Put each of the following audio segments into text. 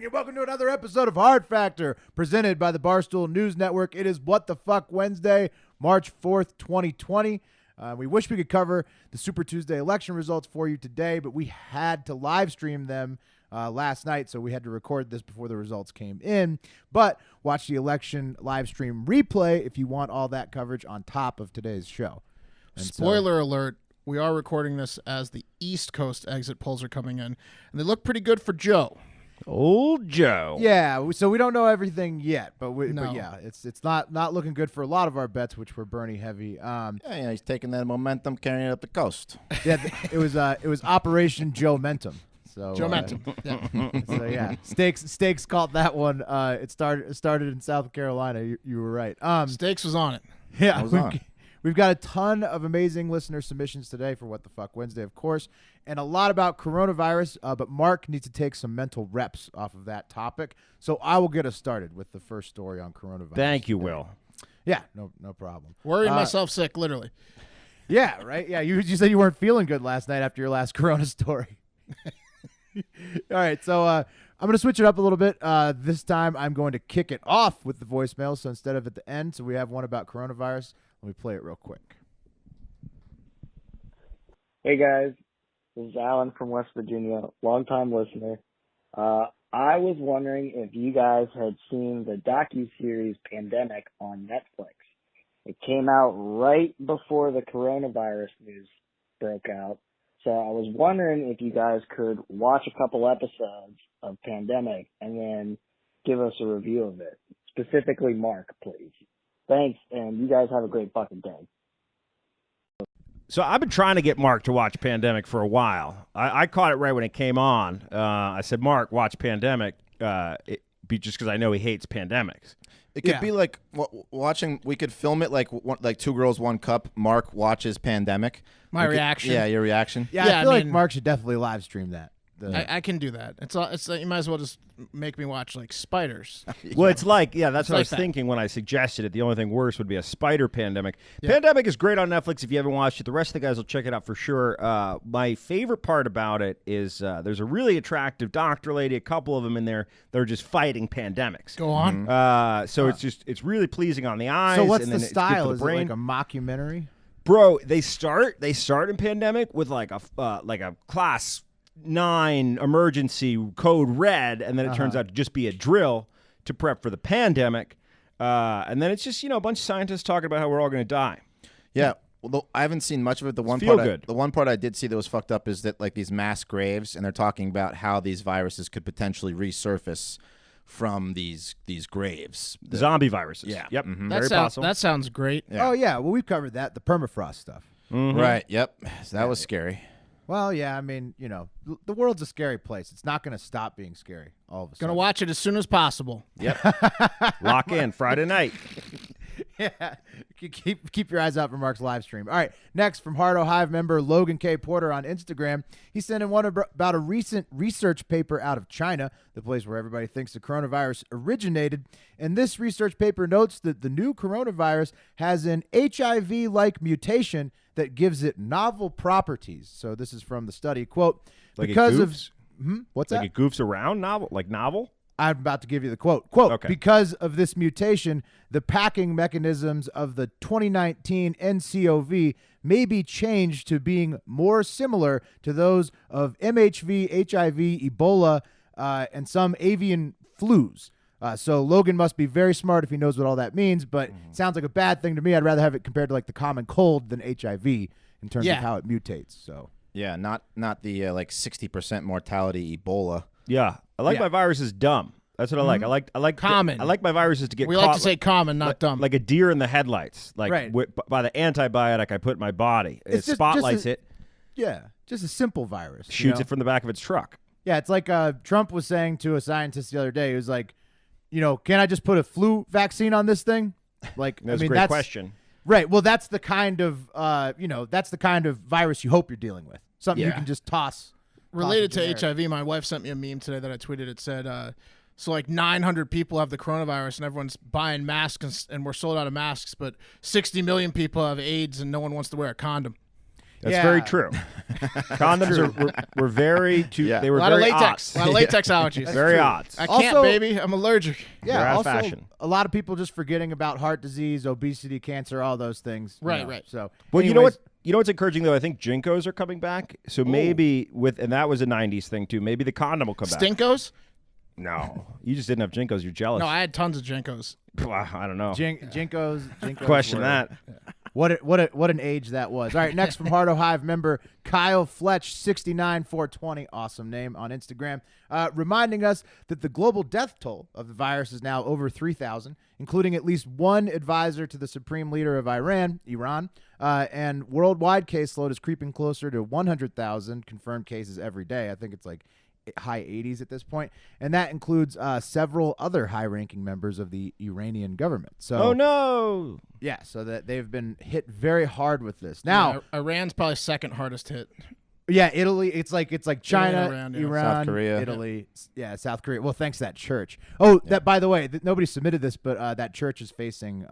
morning, and welcome to another episode of Hard Factor, presented by the Barstool News Network. It is What the Fuck Wednesday, March 4th, 2020. We wish we could cover the Super Tuesday election results for you today, but we had to live stream them last night, so we had to record this before the results came in. But watch the election live stream replay if you want all that coverage on top of today's show. And Spoiler alert. We are recording this as the East Coast exit polls are coming in, and they look pretty good for Joe. Old Joe. Yeah, so we don't know everything yet, but yeah, it's not looking good for a lot of our bets, which were Bernie heavy. Yeah, he's taking that momentum, carrying it up the coast. Yeah, it was Operation Joe Mentum. So Joe Mentum. Yeah. So yeah, Stakes called that one. It started in South Carolina. You were right. Stakes was on it. Yeah, we've got a ton of amazing listener submissions today for What the Fuck Wednesday, of course, and a lot about coronavirus, but Mark needs to take some mental reps off of that topic. So I will get us started with the first story on coronavirus. Thank you, Will. Yeah, no problem. Worrying myself sick, literally. Yeah, right? Yeah, you said you weren't feeling good last night after your last corona story. All right, so I'm going to switch it up a little bit. This time I'm going to kick it off with the voicemail, so instead of at the end, so we have one about coronavirus. Let me play it real quick. Hey guys, this is Alan from West Virginia, longtime listener. I was wondering if you guys had seen the docuseries Pandemic on Netflix. It came out right before the coronavirus news broke out, so I was wondering if you guys could watch a couple episodes of Pandemic and then give us a review of it. Specifically Mark, please. Thanks, and you guys have a great fucking day. So I've been trying to get Mark to watch Pandemic for a while. I caught it right when it came on. I said, Mark, watch Pandemic, just because I know he hates pandemics. It could be like watching. We could film it like Two Girls, One Cup. Mark watches Pandemic. My reaction. Yeah, your reaction. Yeah, I feel like Mark should definitely live stream that. I can do that. It's you might as well just make me watch like spiders. Well, it's like, that's what I was that. thinking when I suggested it. The only thing worse would be a spider pandemic. Yeah. Pandemic is great on Netflix if you haven't watched it. The rest of the guys will check it out for sure. My favorite part about it is there's a really attractive doctor lady, a couple of them in there that are just fighting pandemics. Go on. So it's really pleasing on the eyes. So what's and the then style? It's good for the Is it brain. like a mockumentary? Bro, they start in Pandemic with like a class 9 emergency code red, and then it turns out to just be a drill to prep for the pandemic, and then it's just a bunch of scientists talking about how we're all going to die. Yeah. Well, I haven't seen much of it. The one part I did see that was fucked up is that like these mass graves, and they're talking about how these viruses could potentially resurface from these graves. Zombie viruses. Yeah. Yep. Mm-hmm. Very possible. That sounds great. Yeah. Oh yeah, well we've covered that, the permafrost stuff. Mm-hmm. Right. Yep. So that was scary. Well, yeah, I mean, the world's a scary place. It's not going to stop being scary all of a sudden. Gonna watch it as soon as possible. Yep. Lock in Friday night. Yeah, keep your eyes out for Mark's live stream. All right, next from Hardo Hive member Logan K. Porter on Instagram. He sent in one about a recent research paper out of China, the place where everybody thinks the coronavirus originated. And this research paper notes that the new coronavirus has an HIV-like mutation that gives it novel properties. So this is from the study. Quote, Like because it of... goofs? What's Like that? it goofs around novel? I'm about to give you the quote. Quote, Okay. Because of this mutation, the packing mechanisms of the 2019 NCOV may be changed to being more similar to those of MHV, HIV, Ebola, and some avian flus. So Logan must be very smart if he knows what all that means, but it sounds like a bad thing to me. I'd rather have it compared to like the common cold than HIV in terms of how it mutates. So Yeah. Not the like 60% mortality Ebola. Yeah. I like my viruses dumb. That's what I like. I like Common. I like my viruses to get We caught like to say common, not dumb. like a deer in the headlights. Like Right. By the antibiotic I put in my body. It It's just spotlights a- it, yeah, just a simple virus. shoots it from the back of its truck. Yeah, it's like Trump was saying to a scientist the other day. He was like, can I just put a flu vaccine on this thing? Like, That's I mean, a great question. Right. Well, that's the kind of that's the kind of virus you hope you're dealing with. Something you Yeah. can just toss. Related generic. to HIV, my wife sent me a meme today that I tweeted. It said, so like 900 people have the coronavirus and everyone's buying masks and we're sold out of masks, but 60 million people have AIDS and no one wants to wear a condom. That's very true. Condoms were very they were a lot very of latex. odds. A lot of latex allergies. Very odds. I can't, Also- baby. I'm allergic. Yeah, They're out of also fashion. a lot of people just forgetting about heart disease, obesity, cancer, all those things. Right, right. So, Well, you know anyways, what? You know what's encouraging though? I think Jinkos are coming back. So maybe and that was a '90s thing too. Maybe the condom will come back. Stinkos? No, you just didn't have Jinkos. You're jealous. No, I had tons of Jinkos. I don't know. Jinkos. Question were- that. What an age that was. All right, next from Hardo Hive member Kyle Fletch 69420, awesome name on Instagram, reminding us that the global death toll of the virus is now over 3,000, including at least one advisor to the supreme leader of Iran, and worldwide caseload is creeping closer to 100,000 confirmed cases every day. I think it's like high 80s at this point, and that includes several other high-ranking members of the Iranian government. So, Oh no! yeah, so that they've been hit very hard with this. Now, Yeah, Iran's probably second hardest hit. yeah, Italy. It's like China, Iran, yeah. Iran, South Korea. Italy, South Korea. Well, thanks to that church. Oh, that by the way, nobody submitted this, but that church is facing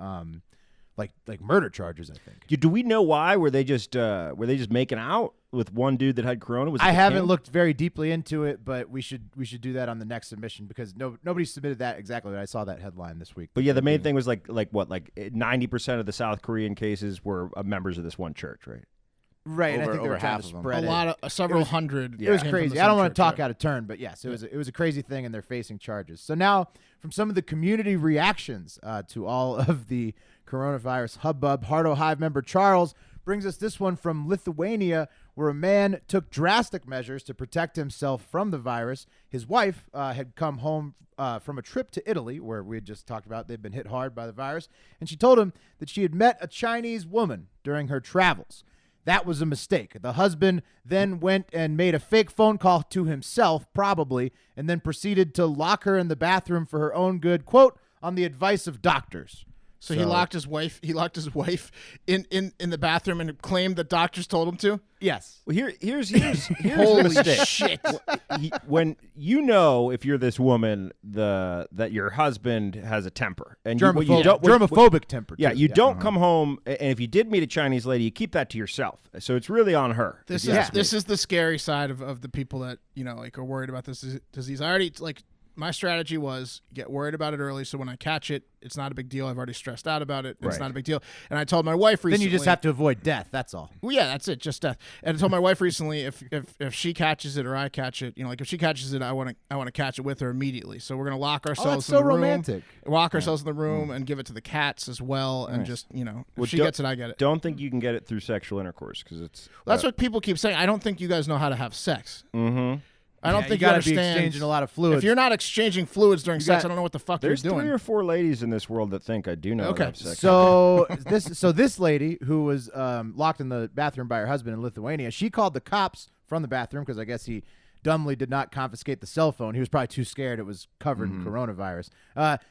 like murder charges. I think. Do we know why? Were they just making out with one dude that had corona? Was it I the haven't king? looked very deeply into it, but we should do that on the next submission because nobody submitted that exactly. But I saw that headline this week. But yeah, the main thing was like 90% of the South Korean cases were members of this one church, right? Right, and I Over- think they were over trying half to of them. spread A it. lot of several hundred. It was came from crazy. the I don't same want to church, talk yeah. out of turn, but yes, it was a crazy thing, and they're facing charges. So now, from some of the community reactions to all of the coronavirus hubbub, Hardo Hive member Charles brings us this one from Lithuania, where a man took drastic measures to protect himself from the virus. His wife had come home from a trip to Italy, where we had just talked about they've been hit hard by the virus, and she told him that she had met a Chinese woman during her travels. That was a mistake. The husband then went and made a fake phone call to himself, probably, and then proceeded to lock her in the bathroom for her own good, quote, on the advice of doctors. So he locked his wife. He locked his wife in the bathroom and claimed that doctors told him to. Yes. Well, here's the Holy mistake. shit! When you know if you're this woman that your husband has a temper and Germophobic temper. Yeah, too. you don't come home, and if you did meet a Chinese lady, you keep that to yourself. So it's really on her. This if you ask me. is the scary side of the people that are worried about this disease. I already my strategy was get worried about it early, so when I catch it, it's not a big deal. I've already stressed out about it. It's Right. not a big deal. And I told my wife recently. Then you just have to avoid death. That's all. Well, yeah, that's it, just death. And I told my wife recently if she catches it or I catch it, if she catches it, I want to catch it with her immediately. So we're gonna lock ourselves that's in so the room, romantic. lock ourselves in the room, and give it to the cats as well, and just if she gets it, I get it. Don't think you can get it through sexual intercourse because it's That's what people keep saying. I don't think you guys know how to have sex. Mm-hmm. I don't Yeah, think you gotta be understand. exchanging a lot of fluids. If you're not exchanging fluids during sex, I don't know what the fuck There's you're doing. 3 or 4 ladies in this world that think I do know how to Okay. have sex. So this lady who was locked in the bathroom by her husband in Lithuania, she called the cops from the bathroom because I guess he dumbly did not confiscate the cell phone. He was probably too scared it was covered in coronavirus.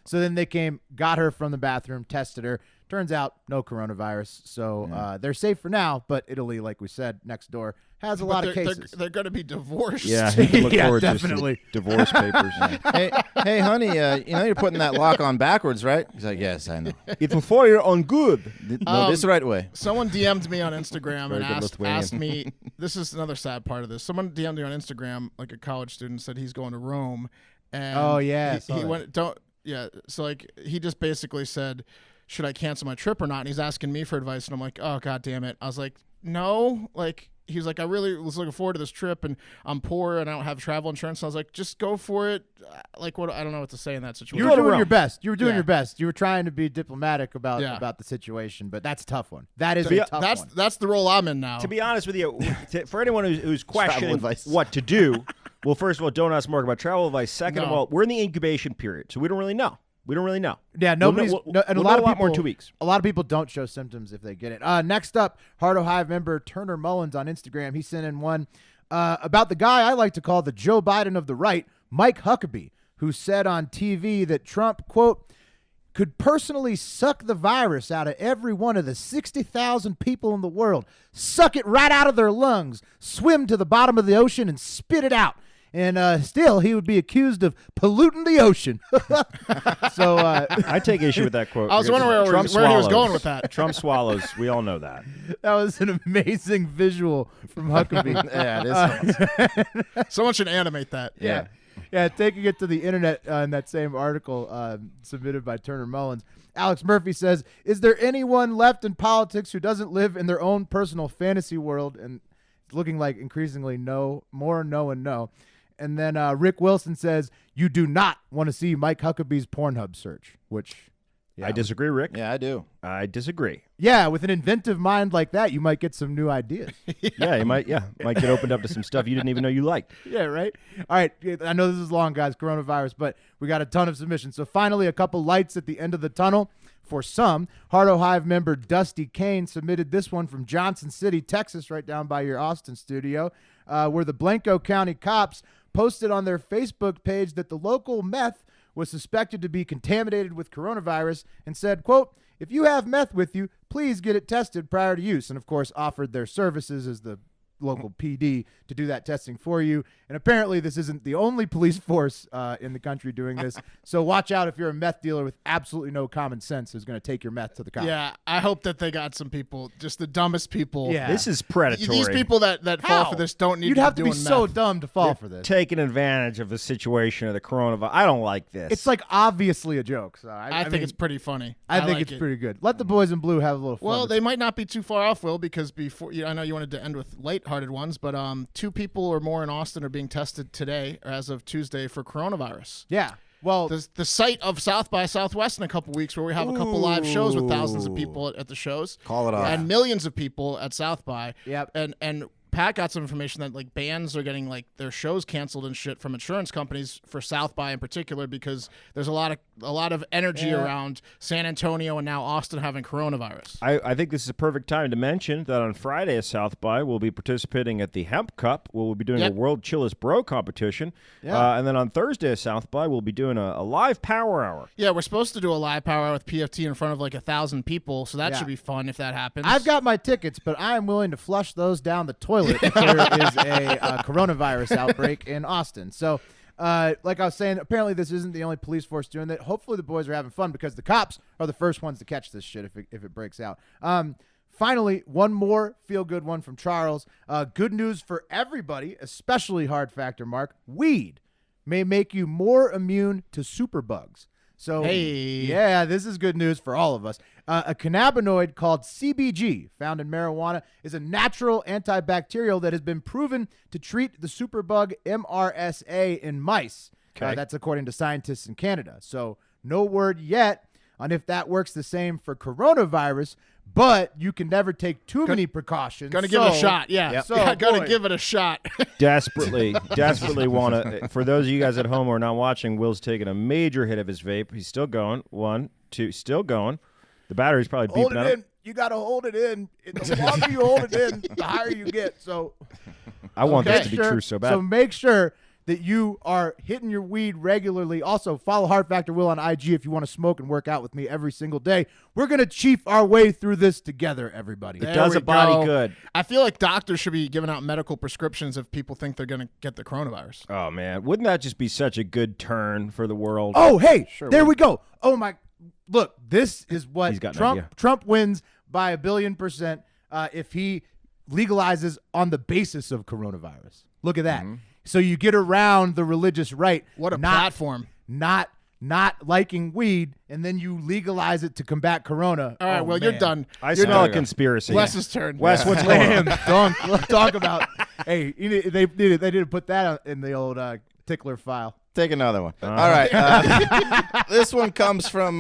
So then they came, got her from the bathroom, tested her. Turns out no coronavirus. So they're safe for now, but Italy, like we said, next door, has a lot of cases. They're going to be divorced. Yeah, you can look Yeah, forward definitely. to some divorce papers. hey, honey, you're putting that lock on backwards, right? He's like, yes, I know. It will fall on good. No, this is the right way. Someone DM'd me on Instagram Very and good Lithuanian. asked me. This is another sad part of this. Someone DM'd me on Instagram, like a college student, said he's going to Rome, and Oh, yeah, I saw he that. went. So like he just basically said, should I cancel my trip or not? And he's asking me for advice, and I'm like, oh god damn it. I was like, no, like. He was like, I really was looking forward to this trip, and I'm poor, and I don't have travel insurance. So I was like, just go for it. Like, what? I don't know what to say in that situation. You were doing your best. You were doing Yeah. your best. You were trying to be diplomatic about the situation, but that's a tough one. That is a tough one. That's the role I'm in now. To be honest with you, for anyone who's questioning advice. what to do, well, first of all, don't ask Mark about travel advice. Second of No. all, we're in the incubation period, so we don't really know. We don't really know. Yeah, nobody's. We'll no, and we'll a lot know of people, more in 2 weeks. A lot of people don't show symptoms if they get it. Next up, Hardo Hive member Turner Mullins on Instagram. He sent in one about the guy I like to call the Joe Biden of the right, Mike Huckabee, who said on TV that Trump, quote, could personally suck the virus out of every one of the 60,000 people in the world, suck it right out of their lungs, swim to the bottom of the ocean, and spit it out. and still he would be accused of polluting the ocean. So I take issue with that quote. I was wondering where he was going with that. Trump swallows. We all know that. That was an amazing visual from Huckabee. Yeah, it is. Awesome. Someone should animate that. Yeah. Yeah, taking it to the internet in that same article submitted by Turner Mullins. Alex Murphy says, is there anyone left in politics who doesn't live in their own personal fantasy world? And it's looking like increasingly no, more no and no. And then Rick Wilson says, you do not want to see Mike Huckabee's Pornhub search, which... Yeah, I disagree, Rick. Yeah, I do. I disagree. Yeah, with an inventive mind like that, you might get some new ideas. Yeah, you might get opened up to some stuff you didn't even know you liked. Yeah, right? All right, I know this is long, guys, coronavirus, but we got a ton of submissions. So finally, a couple lights at the end of the tunnel. For some, Hardo Hive member Dusty Kane submitted this one from Johnson City, Texas, right down by your Austin studio, where the Blanco County cops posted on their Facebook page that the local meth was suspected to be contaminated with coronavirus and said, quote, if you have meth with you, please get it tested prior to use. And, of course, offered their services as the local PD to do that testing for you. And apparently this isn't the only police force in the country doing this. So watch out if you're a meth dealer with absolutely no common sense who's going to take your meth to the cops. Yeah, I hope that they got some people, just the dumbest people. Yeah. This is predatory. These people that fall for this don't need You'd to have be to be doing so meth. dumb to fall for this. Taking advantage of the situation of the coronavirus. I don't like this. It's like obviously a joke. So I think mean, it's pretty funny. I think like it's it. pretty good. Let the boys in blue have a little fun. Well, with they it. might not be too far off, Will, because before I know you wanted to end with lighthearted ones, but 2 people or more in Austin are being tested today, or as of Tuesday, for coronavirus. Yeah. Well, The site of South by Southwest in a couple weeks, where we have a couple live shows with thousands of people at the shows. Call it off. And millions of people at South by. Yep. And Pat got some information that like bands are getting like their shows canceled and shit from insurance companies for South by in particular, because there's a lot of energy around San Antonio and now Austin having coronavirus. I think this is a perfect time to mention that on Friday at South by, we'll be participating at the Hemp Cup, where we'll be doing a World Chillest Bro competition. Yeah. And then on Thursday at South by, we'll be doing a live power hour. Yeah, we're supposed to do a live power hour with PFT in front of like 1,000 people, so that should be fun if that happens. I've got my tickets, but I am willing to flush those down the toilet if there is a coronavirus outbreak in Austin. So, like I was saying, apparently this isn't the only police force doing that. Hopefully the boys are having fun, because the cops are the first ones to catch this shit if it breaks out. Finally, one more feel-good one from Charles. Good news for everybody, especially Hard Factor Mark. Weed may make you more immune to superbugs. So, yeah, this is good news for all of us. A cannabinoid called CBG, found in marijuana, is a natural antibacterial that has been proven to treat the superbug MRSA in mice. Okay. That's according to scientists in Canada. So no word yet on if that works the same for coronavirus, but you can never take too many precautions. Gonna give it a shot, yeah. Yep. So, So, gotta boy. give it a shot. Desperately want to. For those of you guys at home who are not watching, Will's taking a major hit of his vape. He's still going. 1, 2, still going. The battery's probably Hold beeping it out. in. You got to hold it in. The longer you hold it in, the higher you get. So I want make this to be sure- true so bad. So make sure that you are hitting your weed regularly. Also, follow Hard Factor Will on IG if you want to smoke and work out with me every single day. We're going to chief our way through this together, everybody. It does we a body go. good. I feel like doctors should be giving out medical prescriptions if people think they're gonna get the coronavirus. Oh, man. Wouldn't that just be such a good turn for the world? Oh, hey, there would. we go. Oh, my. Look, this is what He's got an idea. Trump wins by 1 billion% if he legalizes on the basis of coronavirus. Look at that. So you get around the religious right. What a not- platform. Not liking weed, and then you legalize it to combat corona. All right, Oh, well, man. you're done. I smell a conspiracy. Wes's turn. Wes, what's going on? Slam dunk. Let's talk about. Hey, they need to put that in the old tickler file. Take another one. All right. This one comes from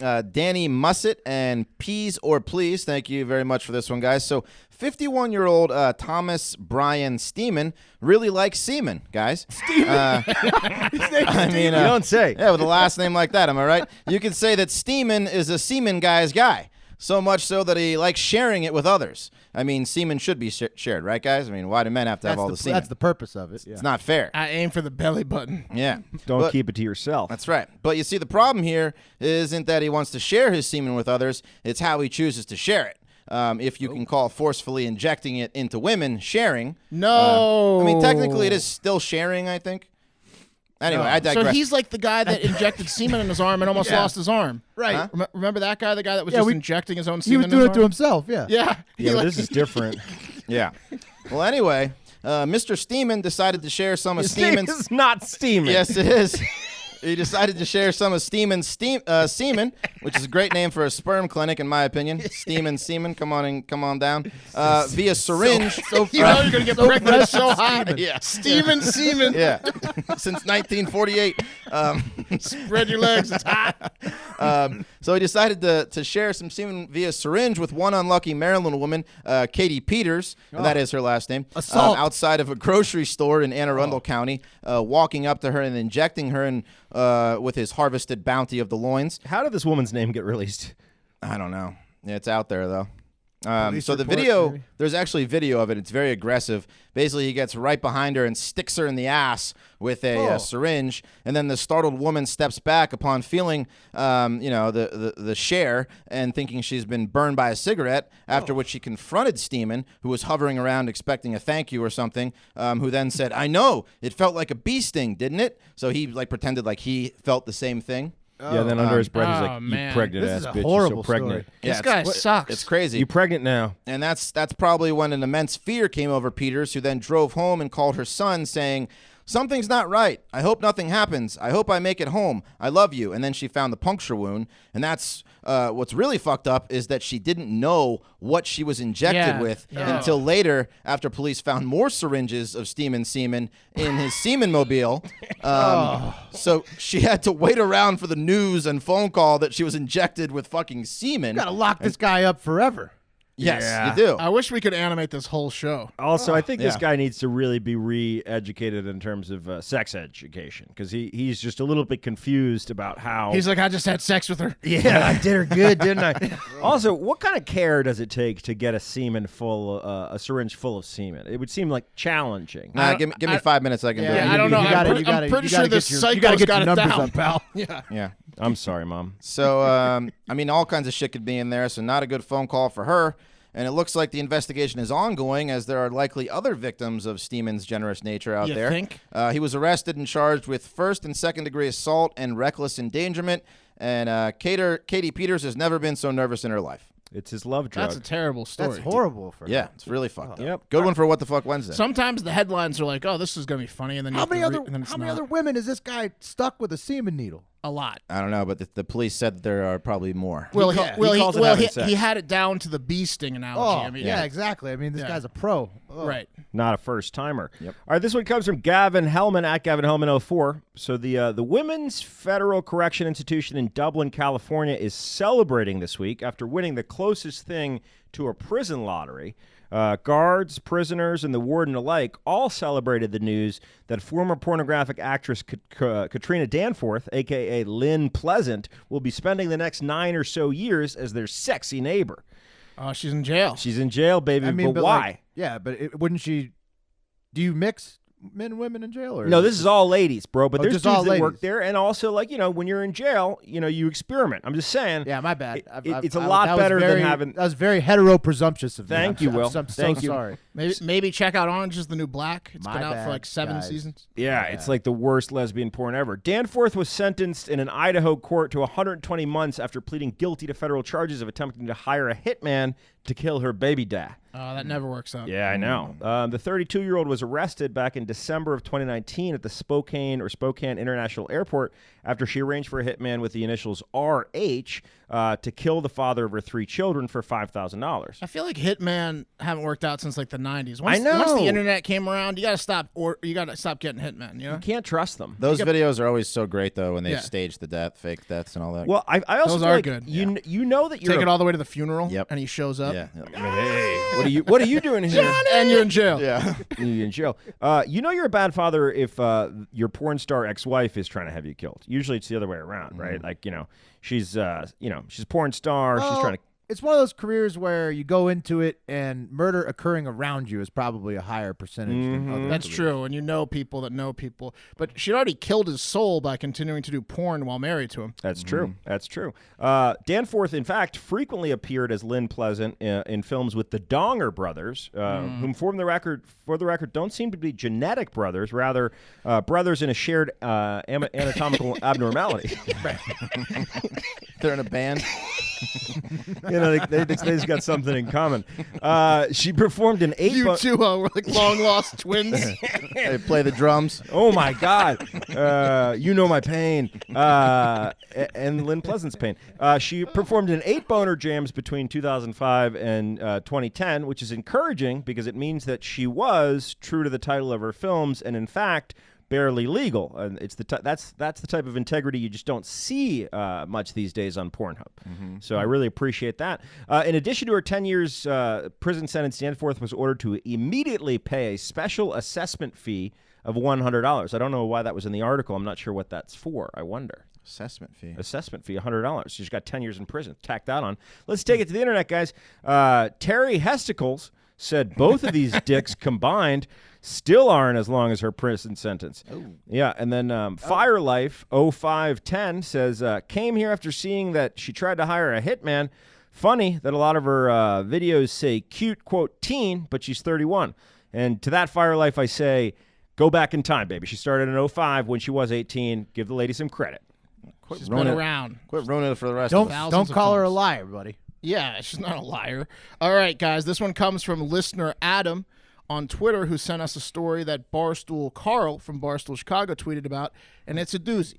Danny Mussett and Peas or Please. Thank you very much for this one, guys. So 51-year-old Thomas Brian Steeman really likes semen, guys. I mean, You don't say. yeah, with a last name like that, am I right? You could say that Steeman is a semen guy's guy. So much so that he likes sharing it with others. I mean, semen should be shared, right, guys? I mean, why do men have to have all the semen? That's the purpose of it. Yeah. It's not fair. I aim for the belly button. Yeah. Don't But- keep it to yourself. That's right. But you see, the problem here isn't that he wants to share his semen with others. It's how he chooses to share it. if you can call forcefully injecting it into women sharing. No. I mean, technically it is still sharing, I think. Anyway, I digress. So he's like the guy that injected semen in his arm and almost lost his arm. Right. Huh? Remember that guy, the guy that was just injecting his own He semen was in doing his it to arm? himself, yeah. Yeah. Yeah, but this is different. Yeah. Well, anyway, Mr. Steeman decided to share some of Steeman's... It's not steaming. Yes, it is. He decided to share some of Steeman's semen, which is a great name for a sperm clinic, in my opinion. Steeman semen, come on down. Via syringe. You know you're going to get pregnant so high. Yeah. Steven semen. Yeah. Since 1948. Spread your legs. It's hot. So he decided to share some semen via syringe with one unlucky Maryland woman, Katie Peters, and that is her last name, outside of a grocery store in Anne Arundel County, walking up to her and injecting her with his harvested bounty of the loins. How did this woman's name get released? I don't know. Yeah, it's out there, though. Police So the report, video, maybe? there's actually video of it. It's very aggressive. Basically, he gets right behind her and sticks her in the ass with a syringe, and then the startled woman steps back upon feeling, the share and thinking she's been burned by a cigarette. After which she confronted Steeman, who was hovering around expecting a thank you or something, who then said, "I know, it felt like a bee sting, didn't it?" So he pretended like he felt the same thing. Yeah, then under his breath, he's oh, like, man. "You pregnant This ass is a bitch, horrible you're so pregnant." story. This guy sucks. It's crazy. You pregnant now? And that's probably when an immense fear came over Peters, who then drove home and called her son, saying, "Something's not right. I hope nothing happens. I hope I make it home. I love you." And then she found the puncture wound. And that's what's really fucked up is that she didn't know what she was injected with until later, after police found more syringes of Steeman semen in his semen mobile. So she had to wait around for the news and phone call that she was injected with fucking semen. You gotta lock this guy up forever. Yes, you do. I wish we could animate this whole show. Also, I think this yeah. guy needs to really be re-educated in terms of sex education, because he's just a little bit confused about how... He's like, I just had sex with her. Yeah, I did her good, didn't I? Also, what kind of care does it take to get a syringe full of semen? It would seem like challenging. Nah, give me 5 minutes. I can do it. I don't know. I'm pretty sure this psycho's got it down. Up, pal. Yeah. I'm sorry, Mom. So, I mean, all kinds of shit could be in there, so not a good phone call for her. And it looks like the investigation is ongoing, as there are likely other victims of Steeman's generous nature out there. You think? He was arrested and charged with first and second degree assault and reckless endangerment. And Katie Peters has never been so nervous in her life. It's his love drug. That's a terrible story. That's horrible for Yeah, him. it's really fucked up. Yep. Good one for What the Fuck Wednesday. Sometimes the headlines are like, "Oh, this is gonna be funny," and then How many it's other women is this guy stuck with a semen needle? a lot. I don't know, but the police said that there are probably more. Well, calls it having sex. he had it down to the bee sting analogy. I mean, yeah, exactly. I mean, this guy's a pro. Oh. right. Not a first timer. Yep. All right, this one comes from Gavin Hellman at Gavin Hellman 04. So the Women's Federal Correction Institution in Dublin, California, is celebrating this week after winning the closest thing to a prison lottery. Guards, prisoners, and the warden alike all celebrated the news that former pornographic actress Katrina Danforth, a.k.a. Lynn Pleasant, will be spending the next 9 or so years as their sexy neighbor. Oh, she's in jail. She's in jail, baby, I mean, but why? Like, yeah, but wouldn't she? Do you mix men and women in jail? Or No, this is all ladies, bro. But there's just dudes all that work ladies. there, and also, like, when you're in jail, you experiment. I'm just saying. Yeah, my bad. It's a lot better than having. That was very hetero presumptuous of me. Thank you, Will. I'm Thank so you. sorry. Maybe check out Orange is the New Black. It's My been out bad, for like 7 guys. seasons. Yeah, it's like the worst lesbian porn ever. Danforth was sentenced in an Idaho court to 120 months after pleading guilty to federal charges of attempting to hire a hitman to kill her baby dad. Oh, that never works out. Yeah, I know. The 32-year-old was arrested back in December of 2019 at the Spokane International Airport after she arranged for a hitman with the initials RH to kill the father of her 3 children for $5,000. I feel like Hitman haven't worked out since like the 90s. I know. Once the internet came around, you got to stop getting Hitman, you know? You can't trust them. Those videos are always so great, though, when they Yeah. stage the death, fake deaths, and all that. Well, I also Those feel are like good. You know that you're Take it all the way to the funeral, Yep. and he shows up, yeah. Hey, what are you doing here? and you're in jail. Yeah. You're in jail. You're a bad father if your porn star ex-wife is trying to have you killed. Usually it's the other way around, right? Like, she's a porn star. She's trying to. it's one of those careers where you go into it and murder occurring around you is probably a higher percentage than other That's careers. true, and you know people that know people. But she'd already killed his soul by continuing to do porn while married to him. That's true. That's true. Danforth, in fact, frequently appeared as Lynn Pleasant in films with the Donger brothers, whom, for the record, don't seem to be genetic brothers, rather brothers in a shared anatomical abnormality. They're in a band. They just got something in common. She performed in 8. You two were like long lost twins. They play the drums. Oh my God! You know my pain, and Lynn Pleasant's pain. She performed in 8 boner jams between 2005 and 2010, which is encouraging because it means that she was true to the title of her films, and in fact, barely legal. And it's that's the type of integrity you just don't see much these days on Pornhub. So I really appreciate that. In addition to her 10 years prison sentence, Danforth was ordered to immediately pay a special assessment fee of $100. I don't know why that was in the article. I'm not sure what that's for. I wonder. Assessment fee, $100. She's got 10 years in prison. Tack that on. Let's take it to the internet, guys. Terry Hesticles said both of these dicks combined still aren't as long as her prison sentence. Yeah, and then Fire Life 0510 says, came here after seeing that she tried to hire a hitman. Funny that a lot of her videos say cute, quote, teen, but she's 31. And to that Fire Life, I say, go back in time, baby. She started in 05 when she was 18. Give the lady some credit. She's been around. Quit ruining it for the rest of us. Don't call her a liar, buddy. Yeah, she's not a liar. All right, guys, this one comes from listener Adam on Twitter, who sent us a story that Barstool Carl from Barstool Chicago tweeted about, and it's a doozy.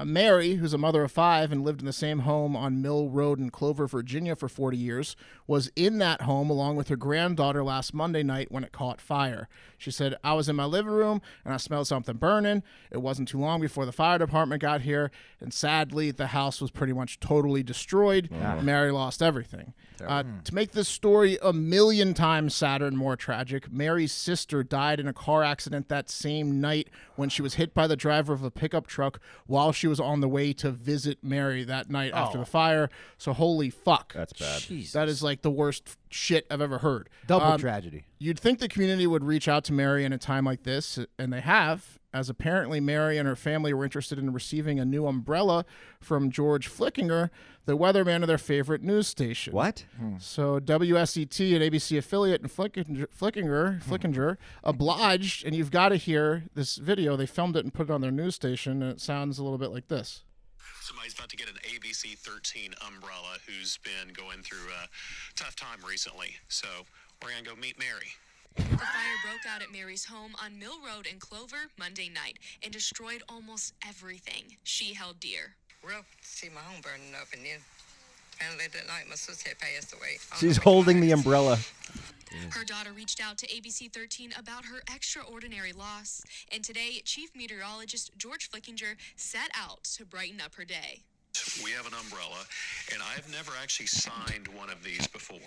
Mary, who's a mother of 5 and lived in the same home on Mill Road in Clover, Virginia for 40 years, was in that home along with her granddaughter last Monday night when it caught fire. She said, I was in my living room and I smelled something burning. It wasn't too long before the fire department got here, and sadly, the house was pretty much totally destroyed. Mary lost everything. To make this story a million times sadder and more tragic, Mary's sister died in a car accident that same night when she was hit by the driver of a pickup truck while she was on the way to visit Mary that night after the fire. So holy fuck. That's bad. Jesus. That is like the worst shit I've ever heard. Double tragedy. You'd think the community would reach out to Mary in a time like this, and they have, as apparently Mary and her family were interested in receiving a new umbrella from George Flickinger, the weatherman of their favorite news station. What? So WSET, an ABC affiliate, and Flickinger obliged, and you've got to hear this video. They filmed it and put it on their news station, and it sounds a little bit like this. Somebody's about to get an ABC 13 umbrella who's been going through a tough time recently. So we're going to go meet Mary. The fire broke out at Mary's home on Mill Road in Clover Monday night and destroyed almost everything she held dear. Rough to see my home burning up, and then finally that night my sister had passed away. She's holding the umbrella. Her daughter reached out to ABC 13 about her extraordinary loss, and today Chief Meteorologist George Flickinger set out to brighten up her day. We have an umbrella, and I've never actually signed one of these before.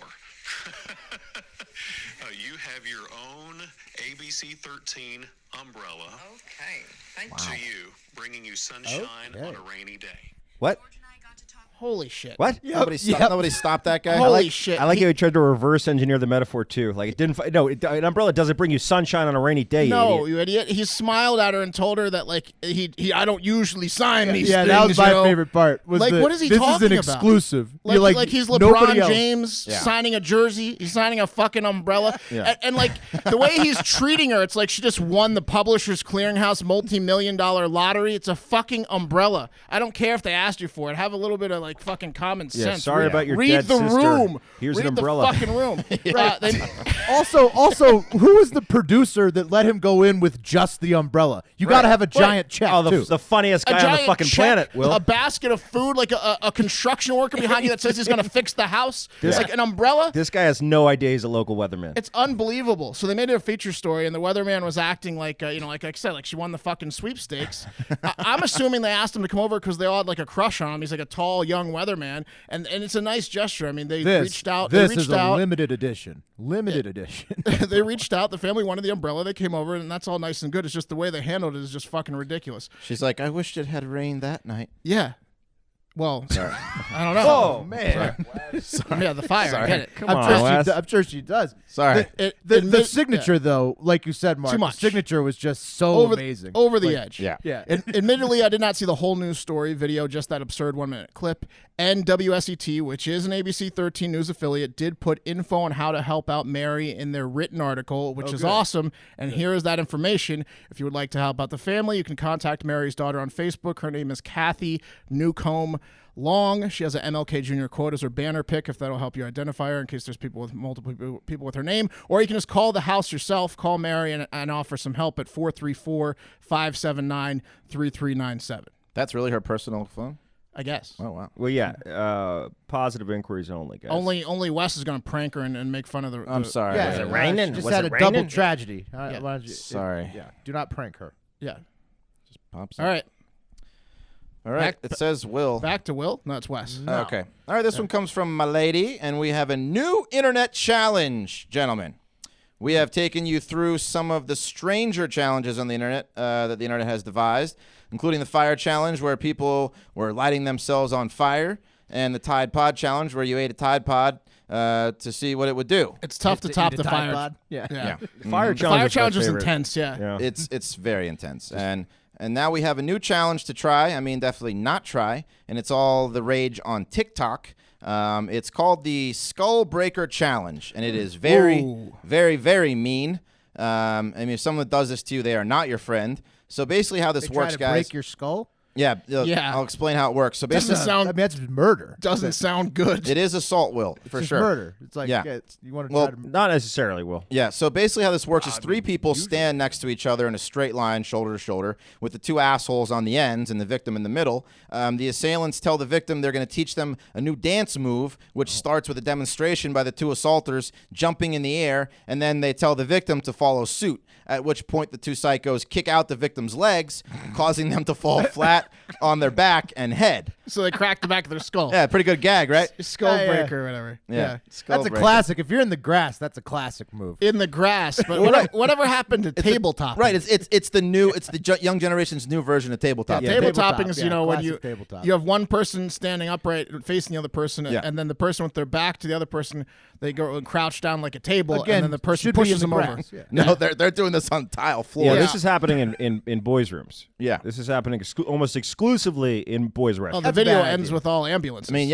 You have your own ABC 13 umbrella. Okay, thank To you, bringing you sunshine on a rainy day. What? George and I got to talk. Holy shit. What? Nobody stopped that guy. Holy shit. I like how he tried to reverse engineer the metaphor too. Like it didn't. An umbrella doesn't bring you sunshine on a rainy day. No, you idiot. you idiot. He smiled at her and told her that, like, I don't usually sign these Yeah, things. that was my you know? favorite part. Was Like, what is he this talking is an about? exclusive. Like, You're like he's nobody LeBron else. James signing a jersey. He's signing a fucking umbrella. And like, the way he's treating her, it's like she just won the Publishers Clearinghouse multi-million-dollar lottery. It's a fucking umbrella. I don't care if they asked you for it. Have a little bit of, like, fucking common sense. Sorry about your Read dead the sister. room. Here's Read an umbrella. the fucking room. Also, who was the producer that let him go in with just the umbrella? You got to have a giant check, Oh, too. the funniest A guy on the giant fucking check, planet, Will. a basket of food, like a construction worker behind you that says he's going to fix the house. Like an umbrella. This guy has no idea he's a local weatherman. It's unbelievable. So they made it a feature story, and the weatherman was acting like, like I said, like she won the fucking sweepstakes. I'm assuming they asked him to come over because they all had like a crush on him. He's like a tall, young weatherman, and it's a nice gesture. I mean, they reached out. This is a limited edition. Limited edition. They reached out. The family wanted the umbrella. They came over, and that's all nice and good. It's just the way they handled it is just fucking ridiculous. She's like, I wished it had rained that night. Yeah. Well, I don't know. Whoa, man. Yeah, the fire. I get it. Come on, Wes. I'm sure she does. Sorry. The signature, though, like you said, Mark, Too much. the signature was just so amazing. Over the edge. Yeah. Yeah. Admittedly, I did not see the whole news story video, just that absurd 1-minute clip. And WSET, which is an ABC 13 news affiliate, did put info on how to help out Mary in their written article, which is awesome. And here is that information. If you would like to help out the family, you can contact Mary's daughter on Facebook. Her name is Kathy Newcomb Long. She has an MLK Jr. quote as her banner pick, if that'll help you identify her in case there's people with multiple people with her name. Or you can just call the house yourself, call Mary, and offer some help at 434-579-3397. That's really her personal phone? I guess. Oh, wow. Well, yeah. Positive inquiries only, guys. Only Wes is going to prank her and make fun of the. I'm sorry. Yeah, Was it raining? She just Was had it a double raining? tragedy. Yeah. Why don't you- Sorry. Yeah. Do not prank her. Yeah. Pops All right. All right. It says Will. Back to Will. No, it's Wes. Okay. All right. This one comes from my lady, and we have a new internet challenge, gentlemen. We have taken you through some of the stranger challenges on the internet that the internet has devised, including the fire challenge, where people were lighting themselves on fire, and the Tide Pod challenge, where you ate a Tide Pod to see what it would do. It's tough to top the fire. Pod? Yeah. Yeah. The fire The fire challenge challenge is was my favorite. intense. Yeah. Yeah. It's very intense, and now we have a new challenge to try. I mean, definitely not try, and it's all the rage on TikTok. It's called the Skull Breaker Challenge, and it is very, very, very mean. I mean, if someone does this to you, they are not your friend. So basically, how this They works, try to guys. break your skull? Yeah, Yeah. I'll explain how it works. So Doesn't basically, sound I mean, that's murder. doesn't sound good. it is assault, Will, for It's sure. murder. It's like, Yeah. you want to Well, try to... Not necessarily, Will. Yeah, so basically how this works is three people stand next to each other in a straight line, shoulder to shoulder, with the two assholes on the ends and the victim in the middle. The assailants tell the victim they're going to teach them a new dance move, which starts with a demonstration by the two assaulters jumping in the air, and then they tell the victim to follow suit, at which point the two psychos kick out the victim's legs, causing them to fall flat on their back and head. So they cracked the back of their skull. Yeah, pretty good gag, right? Skull Yeah, yeah. breaker or whatever. Yeah. Skull That's a breaker. classic. If you're in the grass, that's a classic move. In the grass. But whatever happened to tabletop? Right, it's the young generation's new version of tabletop. Yeah, Tabletopping is, tabletop, you know, when classic tabletop. you have one person standing upright facing the other person, Yeah. and then the person with their back to the other person, they go and crouch down like a table, Again, and then the person should be pushes in the them over. grass. Yeah. No, they're doing this on tile floor. Yeah, Yeah. this is happening in boys' rooms. Yeah. This is happening almost exclusively in boys' Oh, restaurants. the That's a video bad ends idea. with all ambulances. I mean,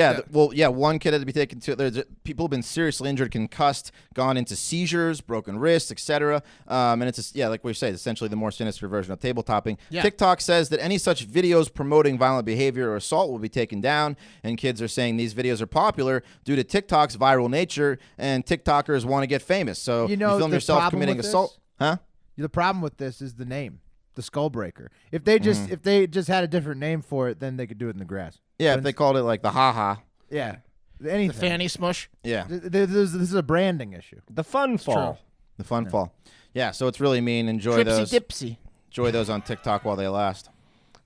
one kid had to be taken to. There's people have been seriously injured, concussed, gone into seizures, broken wrists, etc. And it's like we say, it's essentially the more sinister version of tabletopping. Yeah. TikTok says that any such videos promoting violent behavior or assault will be taken down, and kids are saying these videos are popular due to TikTok's viral nature, and TikTokers want to get famous. So You know film the yourself problem committing with assault, huh? The problem with this is the name, the Skull Breaker. If they just had a different name for it, then they could do it in the grass. Yeah, But if they called it like the haha. Yeah, the anything. fanny smush. Yeah, This is a branding issue. The fun fall. the fun fall. Yeah, so it's really mean. Enjoy Tripsy those. dipsy. Enjoy those on TikTok while they last.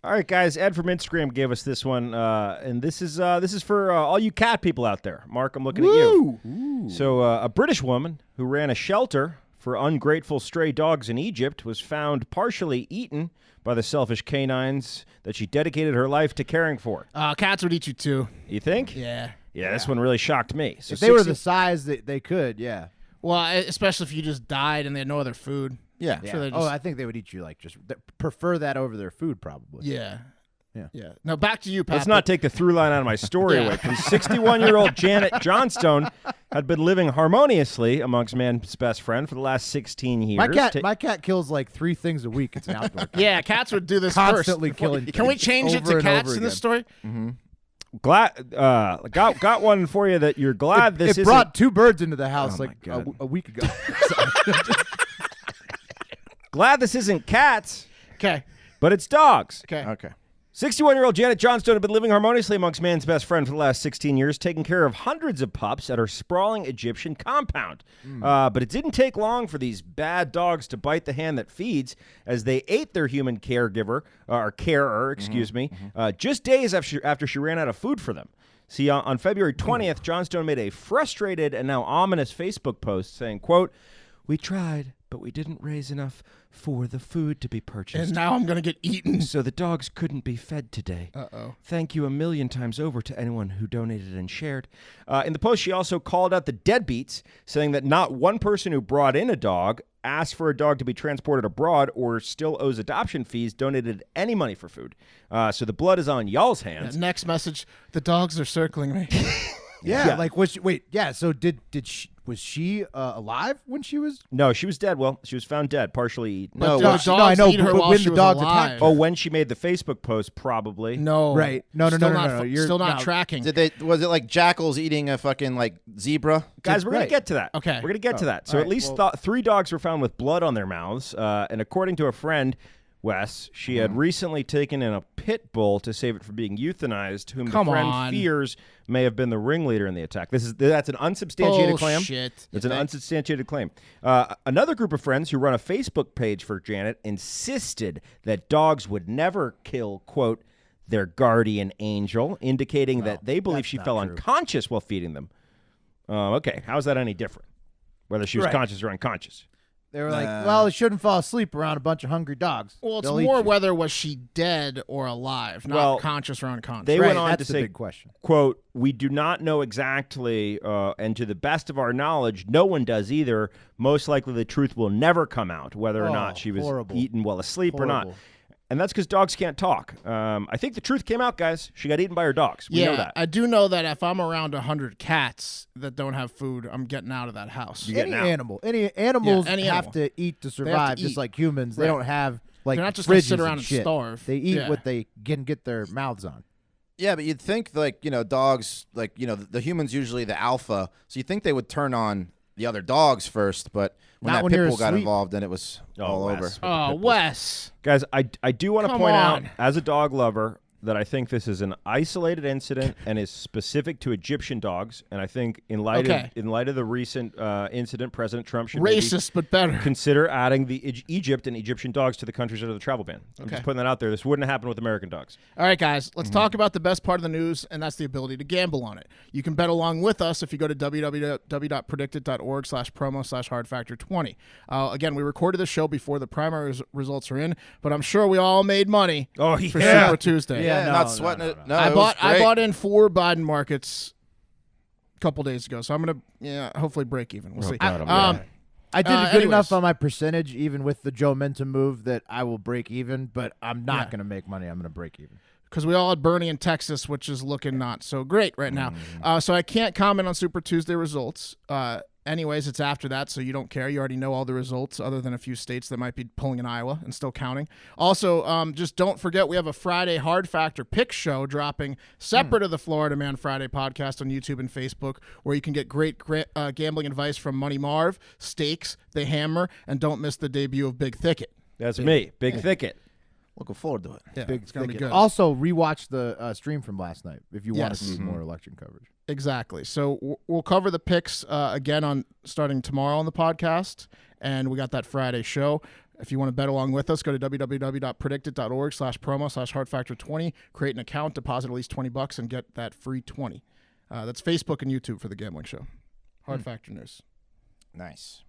All right, guys. Ed from Instagram gave us this one, and this is for all you cat people out there. Mark, I'm looking at you. So, a British woman who ran a shelter for ungrateful stray dogs in Egypt was found partially eaten by the selfish canines that she dedicated her life to caring for. Cats would eat you too. You think? Yeah. Yeah, this one really shocked me. So If they were 60 the size that they could, yeah. Well, especially if you just died and they had no other food. Yeah. Sure, they Oh, just- I think they would eat you prefer that over their food, probably. Yeah. Yeah. Yeah. Now back to you, Pat. Let's not take the through line out of my story Yeah. away. Because 61-year-old Janet Johnstone had been living harmoniously amongst man's best friend for the last 16 years. My cat kills like 3 things a week. It's an outdoor cat. Yeah, cats would do this Constantly first. killing Can we kids change it over to and cats over in this again. story? Got one for you that you're glad this It isn't. brought 2 birds into the house Oh, like my God. a week ago. Glad this isn't cats, Okay. but it's dogs. Okay. Okay. 61-year-old Janet Johnstone had been living harmoniously amongst man's best friend for the last 16 years, taking care of hundreds of pups at her sprawling Egyptian compound. But it didn't take long for these bad dogs to bite the hand that feeds, as they ate their human caregiver, or carer, excuse me, just days after she ran out of food for them. See, on February 20th, Johnstone made a frustrated and now ominous Facebook post saying, quote, "We tried, but we didn't raise enough for the food to be purchased. And now I'm going to get eaten. So the dogs couldn't be fed today. Uh-oh. Thank you a million times over to anyone who donated and shared. In the post, she also called out the deadbeats, saying that not one person who brought in a dog, asked for a dog to be transported abroad, or still owes adoption fees, donated any money for food. So the blood is on y'all's hands. Next message, the dogs are circling me. Yeah, like was she, wait, yeah. So was she alive when she was? No, she was dead. Well, she was found dead, partially eaten. No, I know. Eat her But while when she the was dogs alive. attacked. Oh, when she made the Facebook post, probably. No. Right. No. You're still not tracking. Was it like jackals eating a fucking like zebra? Guys, we're going to get to that. Okay. We're going to get to that. So All at right, least 3 dogs were found with blood on their mouths. And according to a friend, Wes, she had recently taken in a pit bull to save it from being euthanized, whom the friend fears may have been the ringleader in the attack. That's an unsubstantiated claim. Shit. It's an unsubstantiated claim. Another group of friends who run a Facebook page for Janet insisted that dogs would never kill, quote, their guardian angel, indicating that they believe she fell unconscious while feeding them. Okay, how is that any different? Whether she was conscious or unconscious. They were like, well, it shouldn't fall asleep around a bunch of hungry dogs. Well, it's They'll more eat you. whether was she dead or alive, not conscious or unconscious. They went on that's to the say, big question. quote, we do not know exactly, and to the best of our knowledge, no one does either. Most likely the truth will never come out, whether or not she was eaten while asleep or not. And that's because dogs can't talk. I think the truth came out, guys. She got eaten by her dogs. We know that. I do know that if I'm around 100 cats that don't have food, I'm getting out of that house. Any animals have to eat to survive, just like humans. They don't have like they're not just gonna fridges sit around and and shit. starve. They eat what they can get their mouths on. Yeah, but you'd think dogs, the humans usually the alpha, so you think they would turn on the other dogs first, but when that pit bull got involved, then it was all over. Oh, Wes. Guys, I do want to point out, on. as a dog lover, that I think this is an isolated incident and is specific to Egyptian dogs. And I think in light of the recent incident, President Trump should racist but better consider adding the Egypt and Egyptian dogs to the countries under the travel ban. I'm just putting that out there. This wouldn't happen with American dogs. All right, guys, let's talk about the best part of the news, and that's the ability to gamble on it. You can bet along with us if you go to www.predicted.org/promo/hardfactor20. Again, we recorded the show before the primary results are in, but I'm sure we all made money for Super Tuesday. Yeah, not sweating it. No, I bought in 4 Biden markets a couple days ago, so I'm gonna hopefully break even. We'll see. I did good enough on my percentage, even with the Joe Mentum move, that I will break even. But I'm not going to make money. I'm going to break even. Because we all had Bernie in Texas, which is looking not so great right now. So I can't comment on Super Tuesday results. Anyways, it's after that, so you don't care. You already know all the results, other than a few states that might be polling in Iowa and still counting. Also, just don't forget we have a Friday Hard Factor pick show dropping separate of the Florida Man Friday podcast on YouTube and Facebook, where you can get great gambling advice from Money Marv, Stakes, The Hammer, and don't miss the debut of Big Thicket. That's me, Big Thicket. Looking forward to it. Yeah, It's going to be good. Also, rewatch the stream from last night if you want to see more election coverage. Exactly. So we'll cover the picks again starting tomorrow on the podcast, and we got that Friday show. If you want to bet along with us, go to www.predicted.org/promo/hardfactor20. Create an account, deposit at least $20, and get that free 20. That's Facebook and YouTube for the gambling show. Hard Factor News. Nice.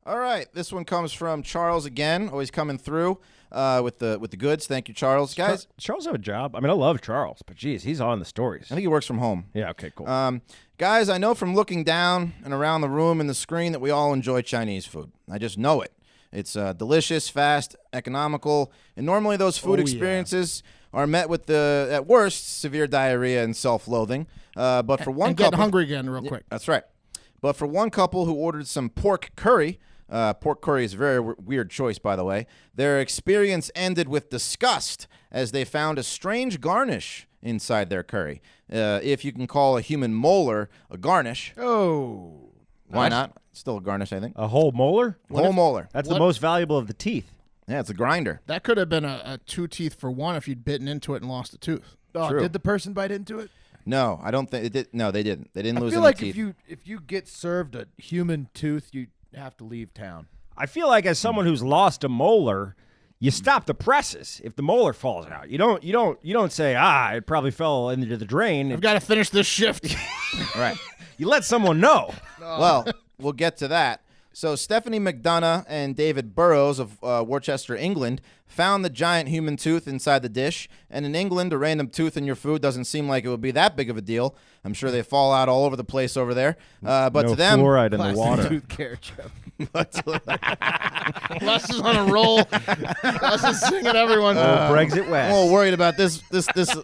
All right, this one comes from Charles again, always coming through with the goods. Thank you, Charles. Guys, Charles have a job. I mean, I love Charles, but geez, he's on the stories. I think he works from home. Yeah, okay, cool. Guys, I know from looking down and around the room and the screen that we all enjoy Chinese food. I just know it. It's delicious, fast, economical, and normally those food experiences are met with at worst, severe diarrhea and self-loathing. But for one couple, get hungry again real quick. That's right. But for one couple who ordered some pork curry, pork curry is a very weird choice, by the way, their experience ended with disgust as they found a strange garnish inside their curry. If you can call a human molar a garnish. Oh. Why not? Still a garnish, I think. A whole molar? Whole molar. That's the most valuable of the teeth. Yeah, it's a grinder. That could have been a 2 teeth for one if you'd bitten into it and lost a tooth. Oh, True. did the person bite into it? No, I don't think it did. No, they didn't. They didn't lose any any teeth. teeth. if you get served a human tooth, you have to leave town. I feel like as someone who's lost a molar, you stop the presses if the molar falls out. You don't say, it probably fell into the drain. I've got to finish this shift. Right. You let someone know. Well, we'll get to that. So Stephanie McDonough and David Burrows of Worcester, England, found the giant human tooth inside the dish. And in England, a random tooth in your food doesn't seem like it would be that big of a deal. I'm sure they fall out all over the place over there. But no to them, fluoride in the water. Tooth care joke. Les is on a roll. Les is singing everyone. Brexit West. I'm a little worried about this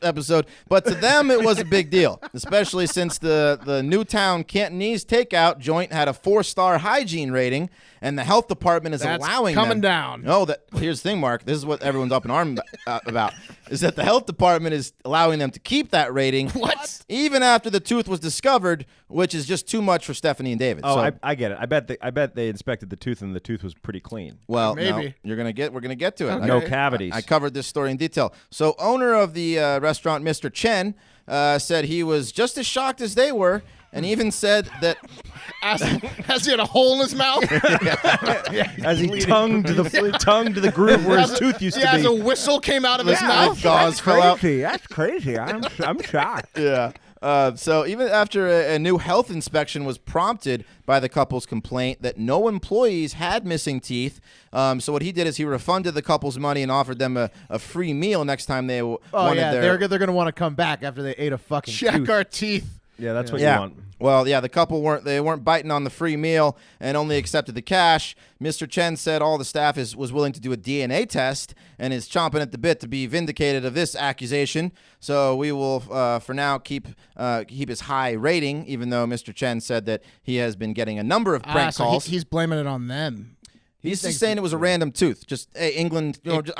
episode, but to them it was a big deal, especially since the Newtown Cantonese takeout joint had a 4-star hygiene rating, and the health department is That's allowing coming them. down. No, here's the thing, Mark. This is what everyone's up in arms about. Is that the health department is allowing them to keep that rating? What? Even after the tooth was discovered, which is just too much for Stephanie and David. Oh, So, I get it. I bet they inspected the tooth and the tooth was pretty clean. well, Maybe. no, we're gonna get to it. No cavities. I covered this story in detail. So, owner of the restaurant, Mr. Chen, said he was just as shocked as they were, and even said that Has he had a hole in his mouth? As he tongue to the groove where his tooth used He to has be. a whistle came out of his mouth. gauze fell out. That's crazy. I'm shocked. Yeah. So even after a new health inspection was prompted by the couple's complaint that no employees had missing teeth, so what he did is he refunded the couple's money and offered them a free meal next time they wanted they're going to want to come back after they ate a fucking Check tooth. our teeth. Yeah, that's what Yeah. you want. Well, yeah, the couple weren't biting on the free meal and only accepted the cash. Mr. Chen said all the staff was willing to do a DNA test and is chomping at the bit to be vindicated of this accusation. So we will, for now, keep his high rating, even though Mr. Chen said that he has been getting a number of prank So calls. he's blaming it on them. He's just saying it was a random tooth. Just hey, England. It's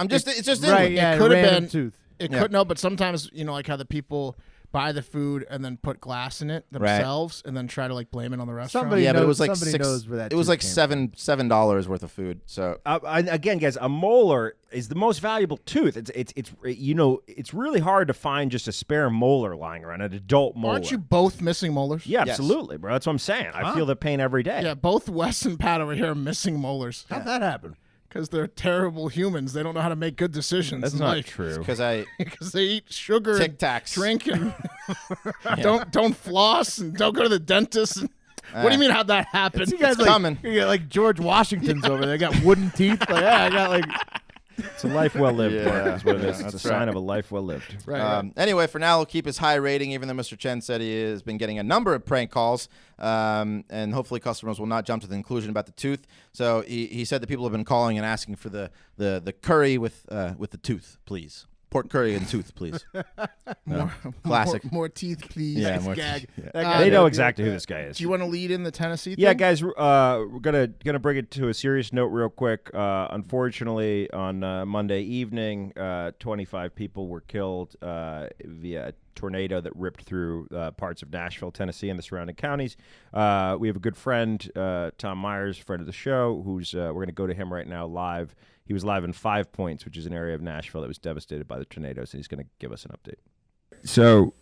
just Right, England. yeah, could have random been tooth. It Yeah. could no, but sometimes like how the people buy the food and then put glass in it themselves and then try to blame it on the restaurant. Somebody Yeah, but it was like somebody knows where that It was tooth like came from. $7 worth of food. So Again, guys, a molar is the most valuable tooth. It's really hard to find just a spare molar lying around, an adult molar. Aren't you both missing molars? Yeah, Yes. absolutely, bro. That's what I'm saying. I feel the pain every day. Yeah, both Wes and Pat over here are missing molars How'd that happen? because they're terrible humans. They don't know how to make good decisions. That's in not life. true. because I Because they eat sugar Tic and Tacs. drink and don't floss and don't go to the dentist. And, what do you mean how'd that happen? You guys coming. You got like George Washington's over there. They got wooden teeth. Like, yeah, I got like. It's a life well lived. Yeah. Mark, is what it is. It's That's a sign right. of a life well lived. Right. Anyway, for now, he'll keep his high rating, even though Mr. Chen said he has been getting a number of prank calls, and hopefully customers will not jump to the conclusion about the tooth. So he said that people have been calling and asking for the curry with the tooth, please. Pork curry and tooth, please. Classic. More teeth, please. Yeah, more Gag. teeth. Yeah. That guy They know did- exactly who this guy is. Do you want to lead in the Tennessee thing? Yeah, guys, we're gonna bring it to a serious note real quick. Unfortunately, on Monday evening, 25 people were killed via a tornado that ripped through parts of Nashville, Tennessee, and the surrounding counties. We have a good friend, Tom Myers, friend of the show, who's we're gonna go to him right now live. He was live in 5 Points, which is an area of Nashville that was devastated by the tornadoes, and he's going to give us an update. So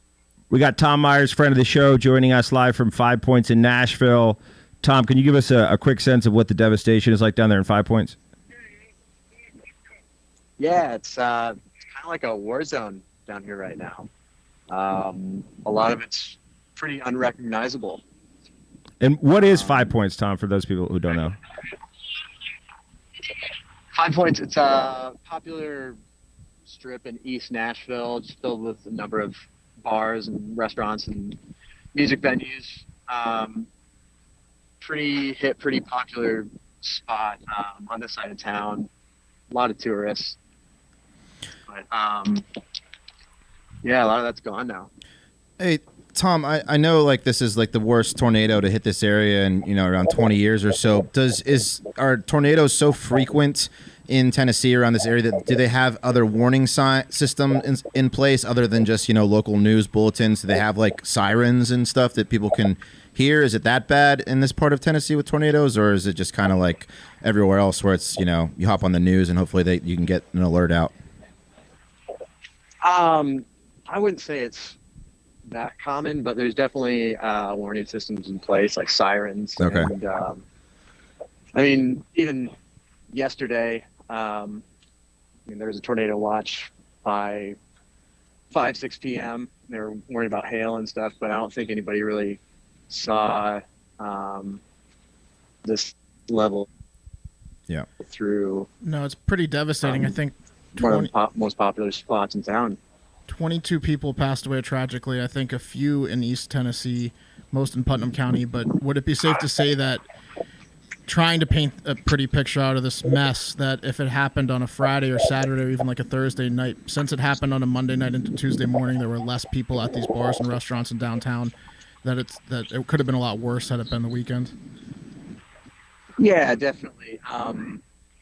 we got Tom Myers, friend of the show, joining us live from 5 Points in Nashville. Tom, can you give us a quick sense of what the devastation is like down there in 5 Points? Yeah, it's kind of like a war zone down here right now. A lot of it's pretty unrecognizable. And what is 5 Points, Tom, for those people who don't know? 5 Points, it's a popular strip in East Nashville. It's filled with a number of bars and restaurants and music venues. Pretty hip, pretty popular spot on this side of town. A lot of tourists. But yeah, a lot of that's gone now. Hey, Tom, I know like this is like the worst tornado to hit this area in around 20 years or so. Are tornadoes so frequent in Tennessee around this area that do they have other warning system in place other than just local news bulletins? Do they have like sirens and stuff that people can hear? Is it that bad in this part of Tennessee with tornadoes, or is it just kind of like everywhere else where it's you hop on the news and hopefully you can get an alert out? I wouldn't say it's that common, but there's definitely warning systems in place, like sirens. Okay. And I mean, even yesterday, there was a tornado watch by 5-6 p.m. They were worried about hail and stuff, but I don't think anybody really saw this level. Yeah. Through. No, it's pretty devastating. I think one of the most popular spots in town. 22 people passed away tragically. I think a few in East Tennessee, most in Putnam County. But would it be safe to say that trying to paint a pretty picture out of this mess, that if it happened on a Friday or Saturday or even like a Thursday night, since it happened on a Monday night into Tuesday morning, there were less people at these bars and restaurants in downtown, that it could have been a lot worse had it been the weekend? Yeah, definitely.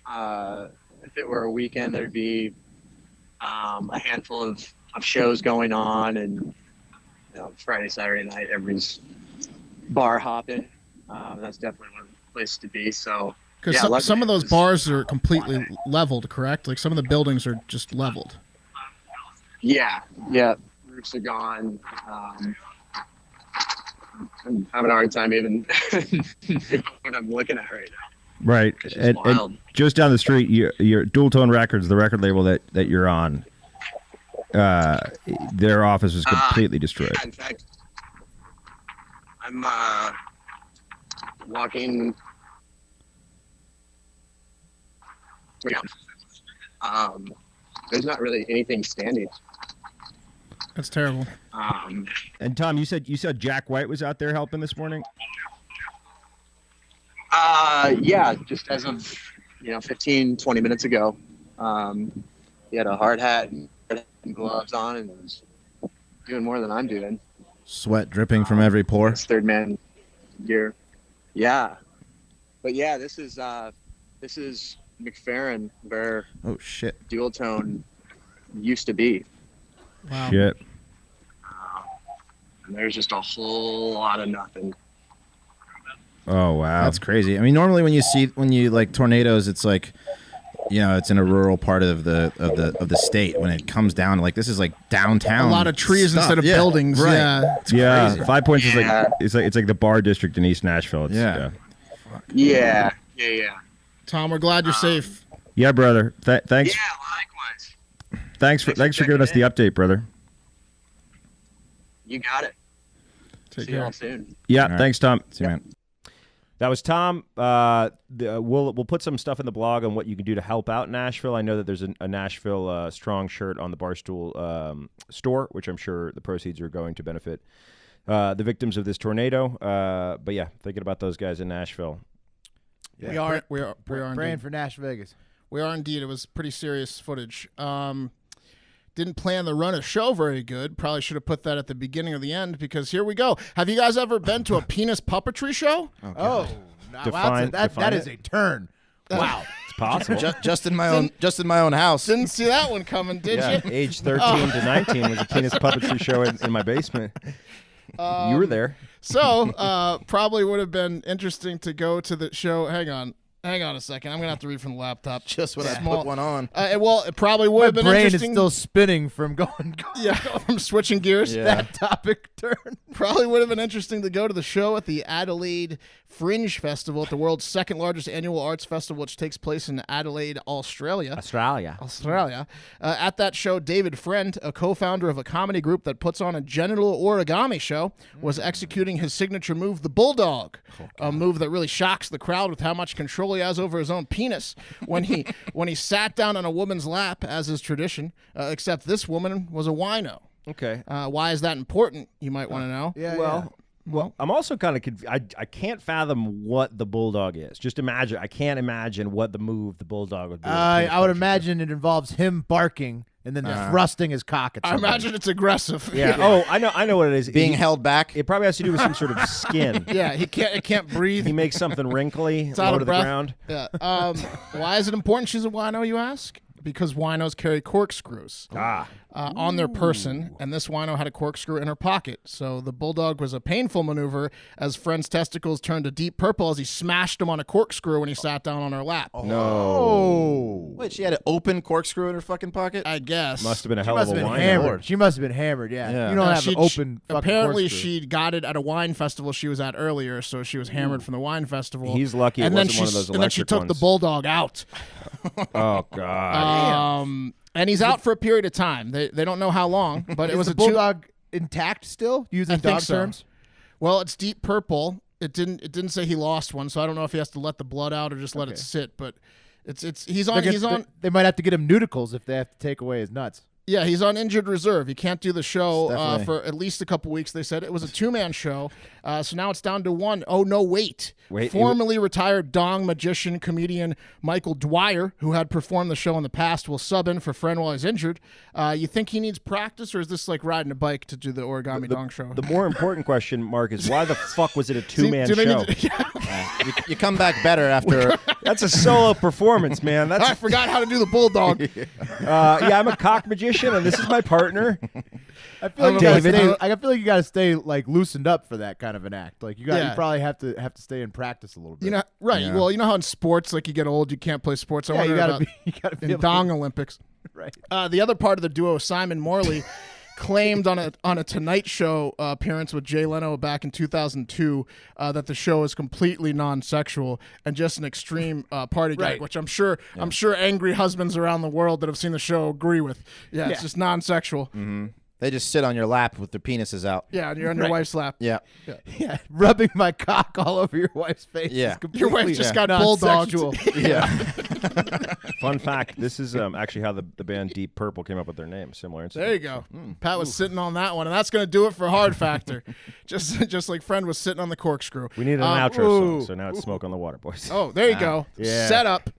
If it were a weekend, there'd be a handful of shows going on, and Friday, Saturday night, everybody's bar hopping. That's definitely one of the places to be. So, because some of those bars are completely leveled, correct? Like some of the buildings are just leveled. Yeah, roofs are gone. I'm having a hard time even what I'm looking at right now. Right, and just down the street, your Dual Tone Records, the record label that you're on, their office was completely destroyed. Yeah, in fact, I'm walking. There's not really anything standing. That's terrible. And Tom, you said Jack White was out there helping this morning? Yeah, just as of 15, 20 minutes ago. He had a hard hat and gloves on and was doing more than I'm doing. Sweat dripping from every pore. It's third man gear. Yeah. But yeah, this is McFerrin, where Dual Tone used to be. Wow. Shit. And there's just a whole lot of nothing. Oh wow, that's crazy. I mean, normally when you like tornadoes, it's like, it's in a rural part of the state. When it comes down, like this is like downtown. A lot of trees stuff. instead of buildings. Right. Yeah, it's crazy. 5 Points is like it's like the bar district in East Nashville. Yeah. Tom, we're glad you're safe. Yeah, brother. Thanks. Yeah, likewise. Thanks for giving us the update, brother. You got it. Take See care. y'all soon. Yeah, right. Thanks, Tom. See you, man. That was Tom. We'll put some stuff in the blog on what you can do to help out Nashville. I know that there's a Nashville Strong shirt on the Barstool store, which I'm sure the proceeds are going to benefit the victims of this tornado. But yeah, thinking about those guys in Nashville. Yeah. We are praying indeed. for Nash Vegas. We are indeed. It was pretty serious footage. Didn't plan the run of show very good. Probably should have put that at the beginning or the end, because here we go. Have you guys ever been to a penis puppetry show? Oh, that is a turn. Wow. It's possible. Just in my own house. Didn't see that one coming, did you? Age 13 to 19 was a penis puppetry show in my basement. You were there. So, probably would have been interesting to go to the show. Hang on a second. I'm going to have to read from the laptop. Just when I put one on. It probably would have been brain interesting. is still spinning from going. Yeah, from switching gears. Yeah. That topic turn. Probably would have been interesting to go to the show at the Adelaide Fringe Festival, at the world's second largest annual arts festival, which takes place in Adelaide, Australia. At that show, David Friend, a co-founder of a comedy group that puts on a genital origami show, was executing his signature move, the Bulldog, a move that really shocks the crowd with how much control he has over his own penis when he sat down on a woman's lap, as is tradition, except this woman was a wino. Okay. Why is that important, you might want to know? Yeah. Well, I'm also kind of confused. I can't fathom what the Bulldog is. Just imagine. I can't imagine what the move the Bulldog would do. I would imagine it involves him barking and then thrusting his cock at I somebody. imagine it's aggressive. Yeah. Oh, I know what it is. Being held back. It probably has to do with some sort of skin. Yeah, it can't breathe. He makes something wrinkly, It's low out to of the breath. ground. Yeah. Why is it important she's a wino, you ask? Because winos carry corkscrews on their person, and this wino had a corkscrew in her pocket. So the Bulldog was a painful maneuver as Friend's testicles turned a deep purple as he smashed them on a corkscrew when he sat down on her lap. No. Wait, she had an open corkscrew in her fucking pocket? I guess. Must have been a She hell must of have a been wino. hammered. She must have been hammered, yeah. You don't have an open fucking apparently corkscrew. she got it at a wine festival she was at earlier, so she was hammered from the wine festival. He's lucky it and then wasn't one of those and then she electric took the ones. Bulldog out. Oh, God. And he's out for a period of time. They don't know how long, but it was the a Bulldog intact still? Using I think dog so. terms? Well, it's deep purple. It didn't say he lost one, so I don't know if he has to let the blood out or just let it sit. But he's on. They might have to get him nudicles if they have to take away his nuts. Yeah, he's on injured reserve. He can't do the show for at least a couple weeks. They said it was a 2-man show, so now it's down to one. Oh no, wait. Formerly retired dong magician comedian Michael Dwyer, who had performed the show in the past, will sub in for friend while he's injured. You think he needs practice, or is this like riding a bike to do the origami dong show? The more important question, Mark, is why the fuck was it a 2-man show? You come back better after. That's a solo performance, man. I forgot how to do the bulldog. Yeah, I'm a cock magician, and this is my partner. I feel like you got to stay like loosened up for that kind of an act. Like you probably have to stay in practice a little bit. You know, right? Yeah. Well, you know how in sports, like you get old, you can't play sports. I you gotta be in dong Olympics. Right. The other part of the duo, Simon Morley, claimed on a Tonight Show appearance with Jay Leno back in 2002 that the show is completely non-sexual and just an extreme party gag, which I'm sure angry husbands around the world that have seen the show agree with. Yeah, it's just non-sexual. Mm-hmm. They just sit on your lap with their penises out. Yeah, and you're on your wife's lap. Yeah. Rubbing my cock all over your wife's face. Yeah. Your wife just got bulldogged. Yeah. Fun fact, this is actually how the band Deep Purple came up with their name. Similar incident. There you go. Pat was sitting on that one, and that's going to do it for Hard Factor. just like Friend was sitting on the corkscrew. We needed an outro song, so now it's Smoke on the Water, boys. Oh, there you go. Yeah. Set up.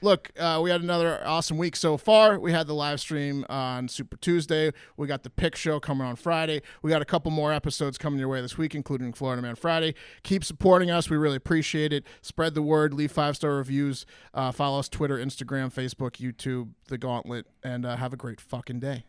Look, we had another awesome week so far. We had the live stream on Super Tuesday. We got the pick show coming on Friday. We got a couple more episodes coming your way this week, including Florida Man Friday. Keep supporting us. We really appreciate it. Spread the word. Leave 5-star reviews. Follow us Twitter, Instagram, Facebook, YouTube, The Gauntlet, and have a great fucking day.